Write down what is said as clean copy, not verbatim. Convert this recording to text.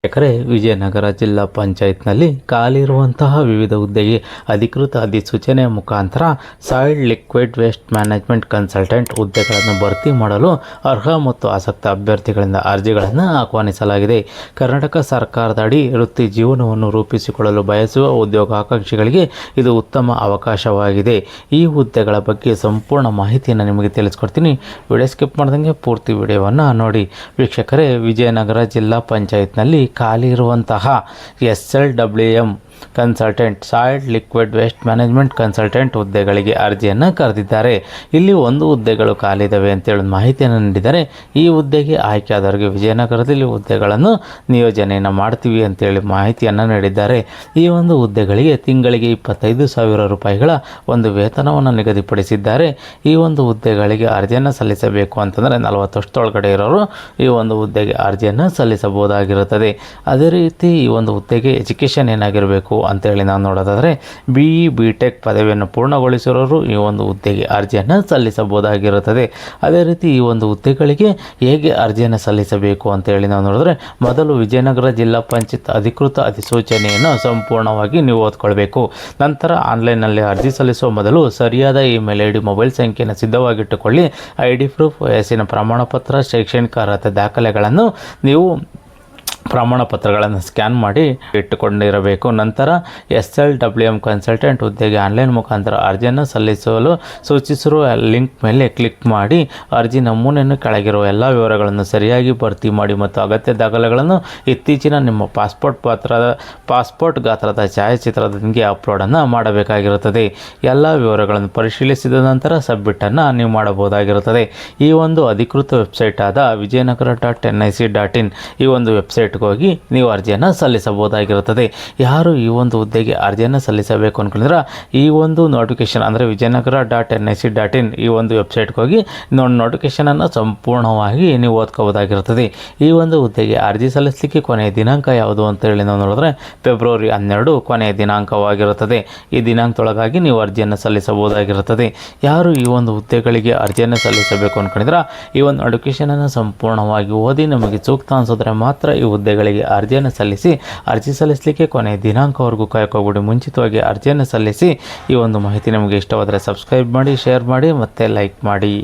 ಎಕರೆ ವಿಜಯನಗರ ಜಿಲ್ಲಾ ಪಂಚಾಯತ್ನಲ್ಲಿ ಖಾಲಿ ಇರುವಂತಹ ವಿವಿಧ ಹುದ್ದೆಗೆ ಅಧಿಕೃತ ಅಧಿಸೂಚನೆ ಮುಖಾಂತರ soil liquid waste management consultant ಹುದ್ದೆಗಳನ್ನು ಭರ್ತಿ ಮಾಡಲು ಅರ್ಹ ಮತ್ತು ಆಸಕ್ತ ಅಭ್ಯರ್ಥಿಗಳಿಂದ ಅರ್ಜಿಗಳನ್ನು ಆಹ್ವಾನಿಸಲಾಗಿದೆ. ಕರ್ನಾಟಕ ಸರ್ಕಾರದ ಅಡಿ ವೃತ್ತಿ ಜೀವನವನ್ನು ರೂಪಿಸಿಕೊಳ್ಳಲು ಬಯಸುವ ಉದ್ಯೋಗಾಕಾಂಕ್ಷಿಗಳಿಗೆ ಇದು ಉತ್ತಮ ಅವಕಾಶವಾಗಿದೆ. ಈ ಹುದ್ದೆಗಳ ಬಗ್ಗೆ ಸಂಪೂರ್ಣ ಮಾಹಿತಿಯನ್ನು ನಿಮಗೆ ತಿಳಿಸ್ಕೊಡ್ತೀನಿ. ವಿಡಿಯೋ ಸ್ಕಿಪ್ ಮಾಡ್ದಂಗೆ ಪೂರ್ತಿ ವಿಡಿಯೋವನ್ನು ನೋಡಿ. ವೀಕ್ಷಕರೇ, ವಿಜಯನಗರ ಜಿಲ್ಲಾ ಪಂಚಾಯತ್ನಲ್ಲಿ ಖಾಲಿ ಇರುವಂತಹ SLWM consultant soil liquid waste management consultant ಹುದ್ದೆಗಳಿಗೆ ಅರ್ಜಿಯನ್ನು ಕರೆದಿದ್ದಾರೆ. ಇಲ್ಲಿ ಒಂದು ಹುದ್ದೆಗಳು ಖಾಲಿ ಇದ್ದಾವೆ ಅಂತೇಳಿ ಮಾಹಿತಿಯನ್ನು ನೀಡಿದ್ದಾರೆ. ಈ ಹುದ್ದೆಗೆ ಆಯ್ಕೆಯಾದವರಿಗೆ ವಿಜಯನಗರದಲ್ಲಿ ಹುದ್ದೆಗಳನ್ನು ನಿಯೋಜನೆಯನ್ನು ಮಾಡ್ತೀವಿ ಅಂತೇಳಿ ಮಾಹಿತಿಯನ್ನು ನೀಡಿದ್ದಾರೆ. ಈ ಒಂದು ಹುದ್ದೆಗಳಿಗೆ ತಿಂಗಳಿಗೆ 25,000 ರೂಪಾಯಿಗಳ ಒಂದು ವೇತನವನ್ನು ನಿಗದಿಪಡಿಸಿದ್ದಾರೆ. ಈ ಒಂದು ಹುದ್ದೆಗಳಿಗೆ ಅರ್ಜಿಯನ್ನು ಸಲ್ಲಿಸಬೇಕು ಅಂತಂದರೆ 40 ವರ್ಷದೊಳಗಡೆ ಇರೋರು ಈ ಒಂದು ಹುದ್ದೆಗೆ ಅರ್ಜಿಯನ್ನು ಸಲ್ಲಿಸಬಹುದಾಗಿರುತ್ತದೆ. ಅದೇ ರೀತಿ ಈ ಒಂದು ಹುದ್ದೆಗೆ ಎಜುಕೇಷನ್ ಏನಾಗಿರಬೇಕು ಅಂತೇಳಿ ನಾವು ನೋಡೋದಾದರೆ BE BTech ಪದವಿಯನ್ನು ಪೂರ್ಣಗೊಳಿಸಿರೋರು ಈ ಒಂದು ಹುದ್ದೆಗೆ ಅರ್ಜಿಯನ್ನು ಸಲ್ಲಿಸಬಹುದಾಗಿರುತ್ತದೆ. ಅದೇ ರೀತಿ ಈ ಒಂದು ಹುದ್ದೆಗಳಿಗೆ ಹೇಗೆ ಅರ್ಜಿಯನ್ನು ಸಲ್ಲಿಸಬೇಕು ಅಂತೇಳಿ ನಾವು ನೋಡಿದ್ರೆ, ಮೊದಲು ವಿಜಯನಗರ ಜಿಲ್ಲಾ ಪಂಚಾಯತ್ ಅಧಿಕೃತ ಅಧಿಸೂಚನೆಯನ್ನು ಸಂಪೂರ್ಣವಾಗಿ ನೀವು ಓದ್ಕೊಳ್ಬೇಕು. ನಂತರ ಆನ್ಲೈನ್ನಲ್ಲಿ ಅರ್ಜಿ ಸಲ್ಲಿಸುವ ಮೊದಲು ಸರಿಯಾದ ಇಮೇಲ್ ID, ಮೊಬೈಲ್ ಸಂಖ್ಯೆಯನ್ನು ಸಿದ್ಧವಾಗಿಟ್ಟುಕೊಳ್ಳಿ. ID ಪ್ರೂಫ್, ವಯಸ್ಸಿನ ಪ್ರಮಾಣ ಪತ್ರ, ಶೈಕ್ಷಣಿಕ ಅರ್ಹತೆ ದಾಖಲೆಗಳನ್ನು ನೀವು ಪ್ರಮಾಣ ಪತ್ರಗಳನ್ನು ಸ್ಕ್ಯಾನ್ ಮಾಡಿ ಇಟ್ಟುಕೊಂಡಿರಬೇಕು. ನಂತರ SLWM ಕನ್ಸಲ್ಟೆಂಟ್ ಹುದ್ದೆಗೆ ಆನ್ಲೈನ್ ಮುಖಾಂತರ ಅರ್ಜಿಯನ್ನು ಸಲ್ಲಿಸಲು ಸೂಚಿಸಿರುವ ಲಿಂಕ್ ಮೇಲೆ ಕ್ಲಿಕ್ ಮಾಡಿ ಅರ್ಜಿ ನಮೂನೆಯನ್ನು ಕೆಳಗಿರುವ ಎಲ್ಲ ವಿವರಗಳನ್ನು ಸರಿಯಾಗಿ ಭರ್ತಿ ಮಾಡಿ ಮತ್ತು ಅಗತ್ಯ ದಾಖಲೆಗಳನ್ನು ಇತ್ತೀಚಿನ ನಿಮ್ಮ ಪಾಸ್ಪೋರ್ಟ್ ಗಾತ್ರದ ಛಾಯಾಚಿತ್ರದೊಂದಿಗೆ ಅಪ್ಲೋಡನ್ನು ಮಾಡಬೇಕಾಗಿರುತ್ತದೆ. ಎಲ್ಲ ವಿವರಗಳನ್ನು ಪರಿಶೀಲಿಸಿದ ನಂತರ ಸಬ್ಮಿಟನ್ನು ನೀವು ಮಾಡಬಹುದಾಗಿರುತ್ತದೆ. ಈ ಒಂದು ಅಧಿಕೃತ ವೆಬ್ಸೈಟ್ ಆದ vijayanagara.nic.in ಈ ಒಂದು ವೆಬ್ಸೈಟ್ ಹೋಗಿ ನೀವು ಅರ್ಜಿಯನ್ನು ಸಲ್ಲಿಸಬಹುದಾಗಿರುತ್ತದೆ. ಯಾರು ಈ ಒಂದು ಹುದ್ದೆಗೆ ಅರ್ಜಿಯನ್ನು ಸಲ್ಲಿಸಬೇಕು ಅನ್ಕೊಂಡಿದ್ರೆ ಈ ಒಂದು ನೋಟಿಫಿಕೇಶನ್ ಅಂದರೆ vijayanagara.nic.in ಈ ಒಂದು ವೆಬ್ಸೈಟ್ಗೆ ಹೋಗಿ ನೋಟಿಫಿಕೇಶನನ್ನು ಸಂಪೂರ್ಣವಾಗಿ ನೀವು ಓದ್ಕೋಬೋದಾಗಿರುತ್ತದೆ. ಈ ಒಂದು ಹುದ್ದೆಗೆ ಅರ್ಜಿ ಸಲ್ಲಿಸಲಿಕ್ಕೆ ಕೊನೆಯ ದಿನಾಂಕ ಯಾವುದು ಅಂತ ಹೇಳಿ ನಾವು ನೋಡಿದ್ರೆ ಫೆಬ್ರವರಿ 12 ಕೊನೆಯ ದಿನಾಂಕವಾಗಿರುತ್ತದೆ. ಈ ದಿನಾಂಕದೊಳಗಾಗಿ ನೀವು ಅರ್ಜಿಯನ್ನು ಸಲ್ಲಿಸಬಹುದಾಗಿರುತ್ತದೆ. ಯಾರು ಈ ಒಂದು ಹುದ್ದೆಗಳಿಗೆ ಅರ್ಜಿಯನ್ನು ಸಲ್ಲಿಸಬೇಕು ಅನ್ಕೊಂಡಿದ್ರೆ ಈ ಒಂದು ನೋಟಿಫಿಕೇಶನನ್ನು ಸಂಪೂರ್ಣವಾಗಿ ಓದಿ ನಮಗೆ ಸೂಕ್ತ ಅನಿಸಿದ್ರೆ ಮಾತ್ರ ಈ ಹುದ್ದೆಗಳಿಗೆ ಅರ್ಜಿಯನ್ನು ಸಲ್ಲಿಸಿ. ಅರ್ಜಿ ಸಲ್ಲಿಸಲಿಕ್ಕೆ ಕೊನೆಯ ದಿನಾಂಕವರೆಗೂ ಕಾಯ್ಕೋಬಿಡಿ. ಮುಂಚಿತವಾಗಿ ಅರ್ಜಿಯನ್ನು ಸಲ್ಲಿಸಿ. ಈ ಒಂದು ಮಾಹಿತಿ ನಿಮಗೆ ಇಷ್ಟವಾದರೆ ಸಬ್ಸ್ಕ್ರೈಬ್ ಮಾಡಿ, ಶೇರ್ ಮಾಡಿ ಮತ್ತು ಲೈಕ್ ಮಾಡಿ.